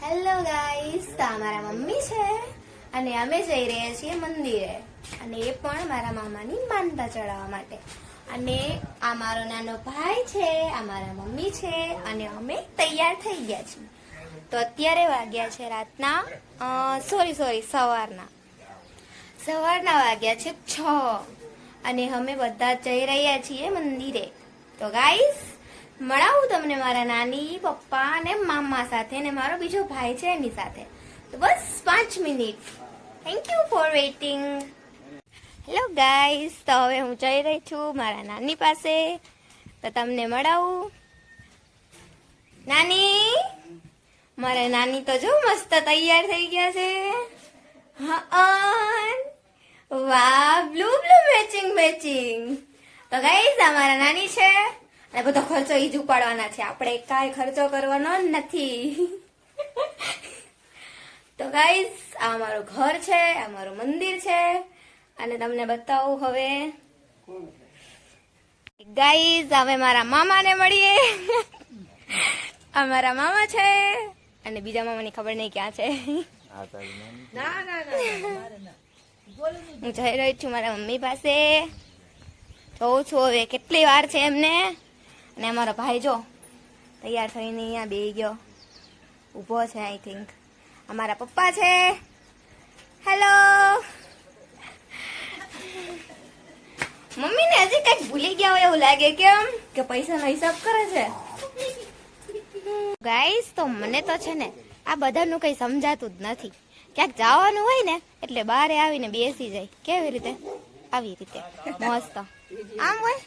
Hello guys, તો મારા mummy છે અને અમે જઈ રહ્યા છીએ મંદિરે, અને એ પણ મારા મામાની માનતા ચડાવવા માટે. અને આ મારો નાનો ભાઈ છે, આ મારા મમ્મી છે, અને અમે તૈયાર થઈ ગયા છીએ. તો અત્યારે વાગ્યા છે રાતના સવારના વાગ્યા છે 6, અને અમે બધા જઈ રહ્યા છીએ મંદિરે. તો ગાઈસ, મળાવું તમને મારા નાની, પપ્પા અને મામા સાથે, ને મારો બીજો ભાઈ છે એની સાથે. તો બસ 5 minute. Thank you for waiting. Hello guys, તો હવે હું જઈ રહી છું મારા નાની પાસે. તો તમને મળાવું. નાની, મારા નાની તો જો મસ્ત તૈયાર થઈ ગયા છે. હા, વાહ, બ્લુ મેચિંગ. તો ગાઈસ, આ મારા નાની છે. અને બધો ખર્ચો ઈ જ ઉપાડવાના છે, આપણે કાંઈ ખર્ચો કરવાનો નથી. તો ગાઈસ, આ અમારું ઘર છે, આ અમારું મંદિર છે, અને તમને બતાવું હવે. ગાઈસ, હવે મારા મામાને મળીએ. આ મારા મામા છે, અને બીજા મામાની ખબર નહીં ક્યાં છે. હું જઈ રહી છું મારા મમ્મી પાસે. જોઉં છું હવે કેટલી વાર છે એમને. અને અમારો ભાઈ જો તૈયાર થઈને અહીંયા બેસી ગયો, ઊભો છે. આઈ થિંક અમારા પપ્પા છે. હેલો. મમ્મીને હજી કઈક ભૂલી ગયા હોય એવું લાગે. કેમ કે પૈસાનો હિસાબ કરે છે. ગાઈસ, તો મને તો છે ને આ બધાનું કઈ સમજાતું જ નથી. ક્યાંક જવાનું હોય ને એટલે બહાર આવીને બેસી જાય. કેવી રીતે? આવી રીતે મસ્ત આમ હોય.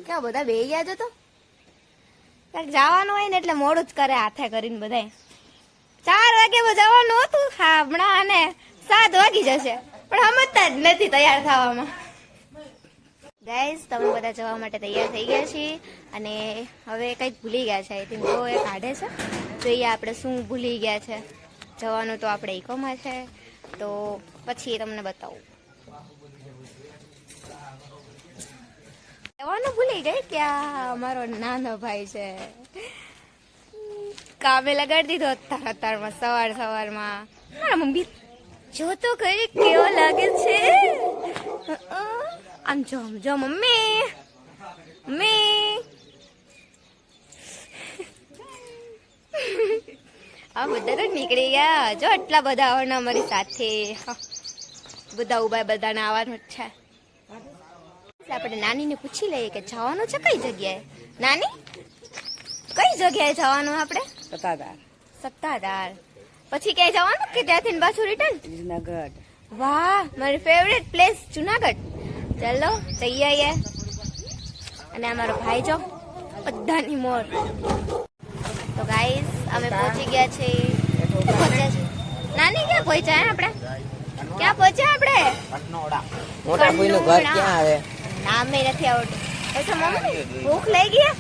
ક્યાં બધા બેસી ગયા છો? તો ક્યાંક જવાનું હોય ને એટલે મોડું જ કરે, હાથે કરીને બધાય. 4 વાગે જવાનું હતું, હા, હમણાં અને 7 વાગી જશે, પણ સમજતા જ નથી તૈયાર થવામાં. ગાઈસ, તમે બધા જવા માટે તૈયાર થઈ ગયા છીએ, અને હવે કંઈક ભૂલી ગયા છે. આઈ થિંક તો એ કાઢે છે. જોઈએ આપણે શું ભૂલી ગયા છે. જવાનું તો આપણે ઇકોમાં છે, તો પછી તમને બતાવું. જવાનું ભૂલી ગઈ કે આ અમારો નાનો ભાઈ છે. કામે લગાડી દીધો અત્યારમાં સવારમાં. મારા મમ્મી જો તો ખરી કેવો લાગે છે. આમ જો મમ્મી. આ બધા તો નીકળી ગયા. જો આટલા બધા આવવાના અમારી સાથે. બધા ઉભા, બધાને આવવાનું જ છે. આપણે નાનીને પૂછી લઈએ કે જવાનું છે કઈ જગ્યાએ. નાની, કઈ જગ્યાએ જવાનું આપણે? સત્તાધાર. પછી ક્યાંય જવાનું કે ત્યાંથી પાછું રિટર્ન? જુનાગઢ. વાહ, મારી ફેવરેટ પ્લેસ જુનાગઢ. ચાલો જઈએ. અને અમારો ભાઈ જો બધાની મોર. તો ગાઈસ, અમે પહોંચી ગયા છીએ. નાની, ક્યાં પહોંચ્યા આપણે? ક્યાં પહોંચ્યા આપણે? મોટા ભાઈનું ઘર ક્યાં આવે? નામે નથી આવડતું. અચ્છા મમ્મી, ભૂખ લઈ ગયા?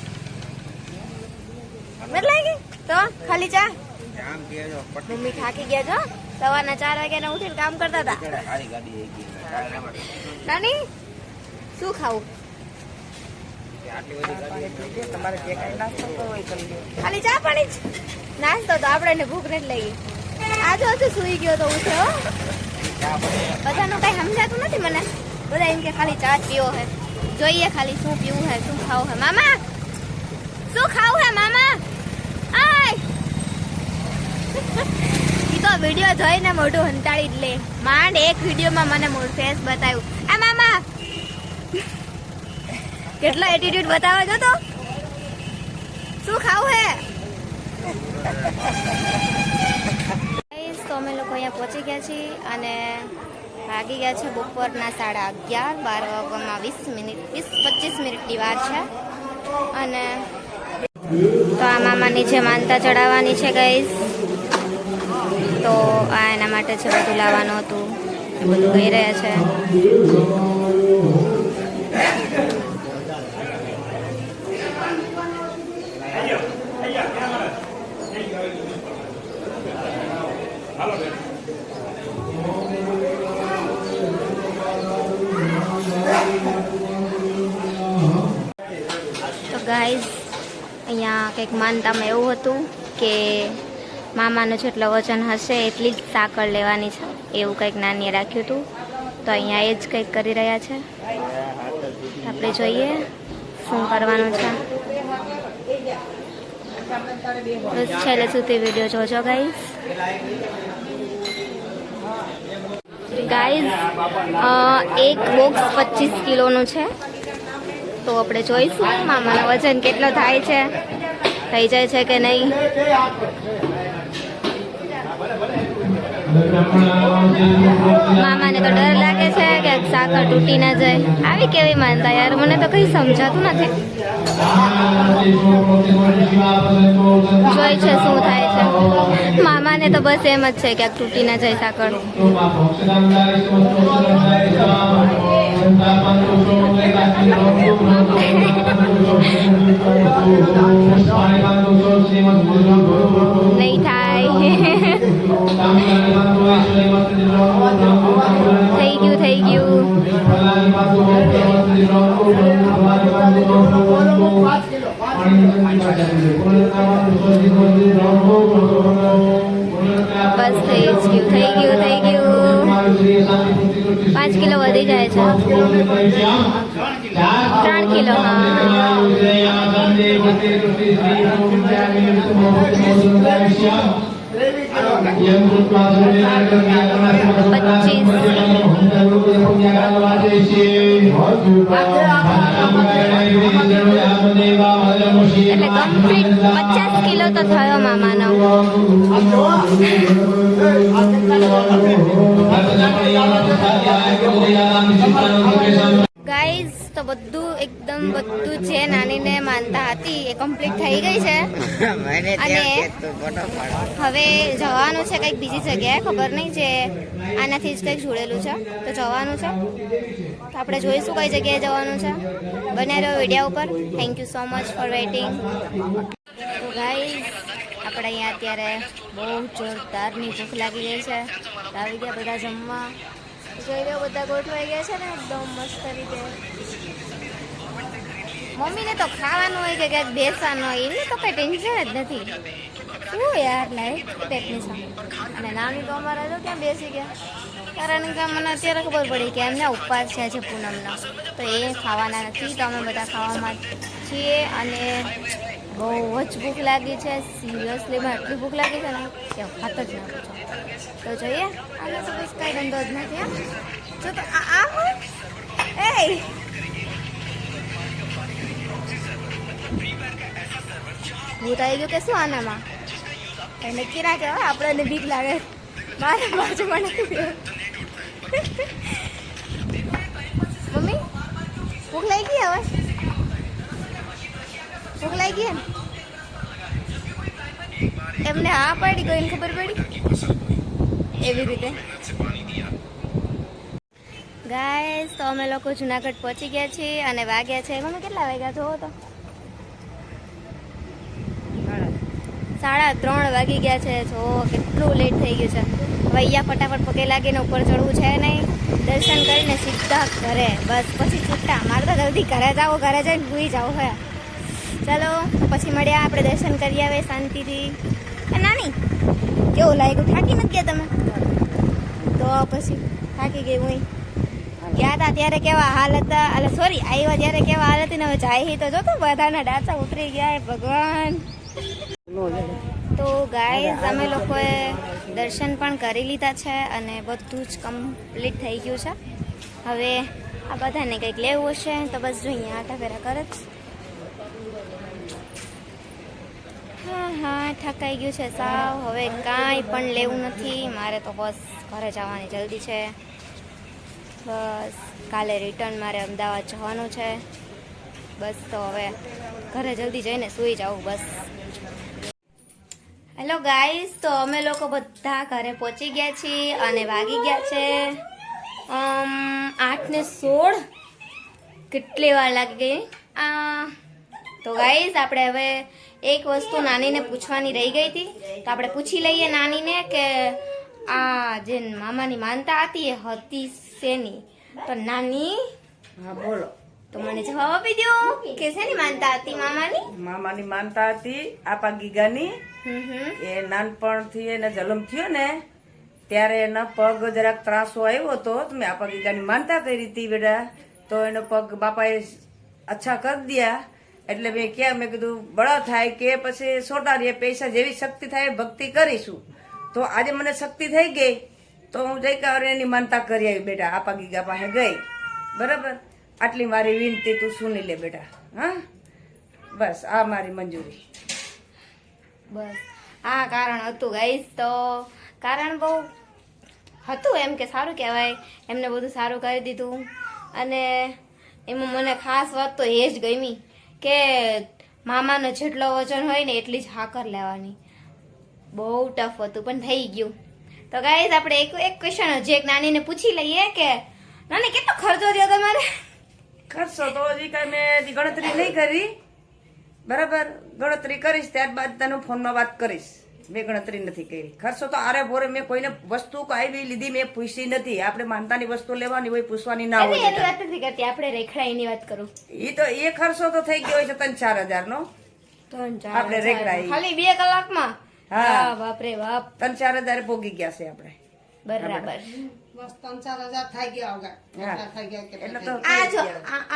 નથી લાગી તો ખાલી ચા. મમ્મી થાકી ગયા છો. સવારના 4 વાગ્યાના ઉઠીને કામ કરતા હતા. નાની, શું ખાવું? ખાલી ચા પાણી જ? નાસ્તો તો આપણે ભૂખ નથી લાગી. આજે હજુ સુઈ ગયો તો ઉઠ્યો. બધાનું કઈ સમજાતું નથી મને. બધા એમ કે ખાલી ચા પીવો હે. જોઈએ ખાલી શું પીવું હે, શું ખાવું હે. મામા, શું ખાવું હે મામા? આય ઈ તો વિડિયો જોઈને મોઢું હંતાડી જ લે. માંડ એક વિડિયોમાં મને મોઢું ફેસ બતાવ્યું. આ મામા કેટલો એટીટ્યુડ બતાવે છો. તો શું ખાવું હે? તો અમે લોકો અહીંયા પહોંચી ગયા છીએ, અને વાગી ગયા છે બપોરના 11:30. 12 વાગવામાં 20-25 મિનિટની વાર છે. અને તો આ મામાની છે માનતા ચડાવવાની છે ગાઈસ. તો આ એના માટે છે, બધું લાવવાનું હતું એ બધું કહી રહ્યા છે. તો ગાઈઝ, અહીંયા કંઈક માનતામાં એવું હતું કે મામાનું જેટલો વજન હશે એટલી જ સાકર લેવાની છે એવું કંઈક નાનીએ રાખ્યું હતું. તો અહીંયા એ જ કંઈક કરી રહ્યા છે. આપણે જોઈએ શું કરવાનું છે. બસ છેલ્લે સુધી વિડીયો જોજો ગાઈઝ. ગાઈઝ એક બોક્સ 25 કિલોનું છે. તો આપણે જોઈશું મામાનું વજન કેટલો થાય છે, થઈ જાય છે કે નહીં. મામાને તો ડર લાગે છે કે સાકર તૂટી ના જાય. આવી કેવી માનતા યાર, મને તો કઈ સમજાતું નથી. જોઈ છે શું થાય છે. મામાને તો બસ એમ જ છે કે તૂટી ના જાય સાકર. નહીં થાય. થઈ ગયું. બસ થઈ ગયું. 5 કિલો વધી જાય છે. 3 કિલો. એટલે કમ્પ્લીટ 50 કિલો તો થયો મામાનો. ગાઈઝ તો બધું જે નાનીને માનતા હતી એ કમ્પ્લીટ થઈ ગઈ છે. અને હવે જવાનું છે કંઈક બીજી જગ્યાએ, ખબર નહીં, જે આનાથી જ કંઈક જોડેલું છે. તો જવાનું છે, તો આપણે જોઈશું કઈ જગ્યાએ જવાનું છે. બને રહ્યો વિડીયો ઉપર. Thank you so much for waiting. તો ગાઈઝ આપણે અહીંયા અત્યારે બહુ જોરદારની ભૂખ લાગી ગઈ છે. આવી ગયા બધા જમવા. જોઈ લો બધા ગોઠવાઈ ગયા છે ને એકદમ મસ્ત રીતે. મમ્મીને તો ખાવાનું હોય કે ક્યાંક બેસવાનું હોય એની તો કઈ ટેન્શન જ નથી. શું યાર લાઈક ટેકનિશન. અને નાની તો અમારા જો ક્યાં બેસી ગયા, કારણ કે મને અત્યારે ખબર પડી કે એમને ઉપવાસ છે આજે પૂનમનો, તો એ ખાવાના નથી. તો અમે બધા ખાવામાં છીએ. અને બહુ જ ભૂખ લાગી છે. સિરિયસલી આટલી ભૂખ લાગી છે ને કે વાત જ ના પૂછો. તો જોઈએ. અને તો બસ કાંઈ ધંધો જ નથી. જો તો આ હોય એ ભૂત આવી ગયું કે શું આનામાં કઈ નક્કી ના કહેવાય. આપણને બીક લાગે. મારે બાજુમાં નથી. મમ્મી ભૂખ લાગી ગઈ. હવે ભૂખ લાગી ગઈ એમને હા પાડી ગઈ ખબર પડી એવી રીતે. ગાઈસ તો અમે લોકો જુનાગઢ પહોંચી ગયા છીએ અને વાગ્યા છે. મમ્મી કેટલા વાગ્યા જોવો તો 3:30 વાગી ગયા છે. જો કેટલું લેટ થઈ ગયું છે. હવે અહીંયા ફટાફટ પગે લાગીને ઉપર ચડવું છે નહીં. દર્શન કરીને સીધા ઘરે. બસ પછી છૂટા. મારે તો જલ્દી ઘરે જાઓ, ઘરે જઈને ભૂઈ જાઓ. હે ચલો પછી મળ્યા. આપણે દર્શન કરી આવે શાંતિથી. નાની કેવું લાગ્યું? થાકી નથી ગયા તમે? તો પછી થાકી ગઈ હું. ગયા હતા ત્યારે કેવા હાલ હતા, એટલે સોરી આવ્યા ત્યારે કેવા હાલ હતી ને હવે જાય તો જો તો બધાના ડાચા ઉતરી ગયા. ભગવાન. તો ગાઈઝ અમે લોકોએ દર્શન પણ કરી લીધા છે અને બધું જ કમ્પ્લીટ થઈ ગયું છે. હવે આ બધાને કંઈક લેવું હશે તો બસ જો અહીંયા આટા ફેરા કરે જ. હા ઠકાઈ ગયું છે સાવ. હવે કાંઈ પણ લેવું નથી મારે. તો બસ ઘરે જવાની જલ્દી છે. બસ કાલે રિટર્ન મારે અમદાવાદ જવાનું છે. બસ તો હવે ઘરે જલ્દી જઈને સૂઈ જાઉં બસ. હેલો ગાઈઝ તો અમે લોકો બધા ઘરે પહોંચી ગયા છીએ અને વાગી ગયા છે 8:16. કેટલી વાર લાગી ગઈ. તો ગાઈઝ આપણે હવે એક વસ્તુ નાનીને પૂછવાની રહી ગઈ હતી, તો આપણે પૂછી લઈએ નાનીને કે આ જે મામાની માનતા હતી એ હતી શેની. તો નાની હા બોલો. તો મને જવાબ આપી દો કે શેની માનતા હતી મામાની? મામાની માનતા હતી આપા ગીગાની એ નાનપણથી એને જન્મ થયો ને ત્યારે એના પગ જરાક ત્રાસો આવ્યો હતો તો મેં આપા ગીગાની માનતા કરી હતી બેટા, તો એનો પગ બાપાએ અચ્છા કરી દિયા. એટલે મેં કીધું બળા થાય કે પછી સોટા રે પૈસા જેવી શક્તિ થાય એ ભક્તિ કરીશું. તો આજે મને શક્તિ થઈ ગઈ તો હું જઈ કારે એની માનતા કરી આવી બેટા, આપા ગીગા પાસે ગઈ. બરાબર, આટલી મારી વિનંતી તું સુની લે બેટા. હા, બસ આ મારી મંજૂરી. બસ આ કારણ હતું ગાઈસ. તો કારણ બહુ હતું એમ કે સારું કહેવાય, એમને બધું સારું કરી દીધું. અને એમાં મને ખાસ વાત તો એ જ ગમી કે મામાનો જેટલો વજન હોય ને એટલી જ હાકર લેવાની. બહુ ટફ હતું પણ થઈ ગયું. તો ગાઈસ આપણે એક ક્વેશ્ચન હજી એક નાનીને પૂછી લઈએ કે નાની કેટલો ખર્ચો થયો તમારે? ખર્ચો તો હજી કઈ મેં હજી ગણતરી નહીં કરી. બરાબર, ગણતરી કરીશ ત્યારબાદ તને ફોનમાં વાત કરીશ. મેં ગણતરી નથી કરી. ખર્ચો તો આરે ભોરે મેં કોઈને વસ્તુ આવી લીધી મેં પૂછી નથી. આપણે માનતાની વસ્તુ લેવાની હોય, પૂછવાની ના હોય. એની વાત નથી કરતી, આપણે રેખડાઈની વાત કરું. એ ખર્ચો તો થઈ ગયો છે 3-4 હજાર નો. આપણે રેખડાઈ ખાલી 2 કલાકમાં. હા બાપ રે બાપ, 3-4 હજાર પોગી ગયા છે આપણે. બરાબર. બસ 3-4 હજાર થઈ ગયા હા. એટલે એટલે તો આ જો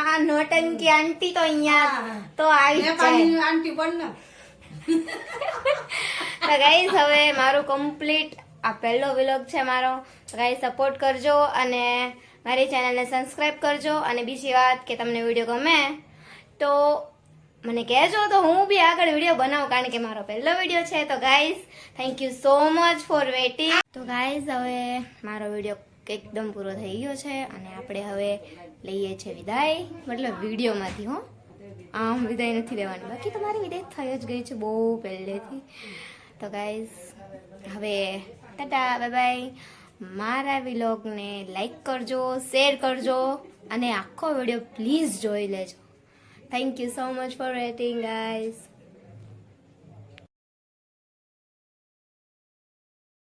આ નોટંકી આંટી તો અહીંયા તો આવી જ જાય. નેપાળની આંટી બન ને તો ગાઈસ હવે મારું કમ્પ્લીટ આ પહેલો વ્લોગ છે મારો. ગાઈસ સપોર્ટ કરજો અને મારી ચેનલને સબસ્ક્રાઇબ કરજો. અને બીજી વાત કે તમને વિડીયો ગમે તો મને કહેજો તો હું બી આગળ વિડીયો બનાવું, કારણ કે મારો પહેલો વિડીયો છે. તો guys thank you so much for waiting. તો ગાઈસ હવે મારો વિડીયો એકદમ પૂરો થઈ ગયો છે અને આપણે હવે લઈએ છીએ વિદાય, મતલબ વિડીયોમાંથી. હો, આમ વિદાય નથી લેવાની, બાકી તો મારી વિદાય થઈ જ ગઈ છે બહુ પહેલેથી. તો ગાઈસ હવે ટાટા બાય બાય. મારા વિલોગને લાઈક કરજો, શેર કરજો અને આખો વિડીયો પ્લીઝ જોઈ લેજો. Thank you so much for waiting guys.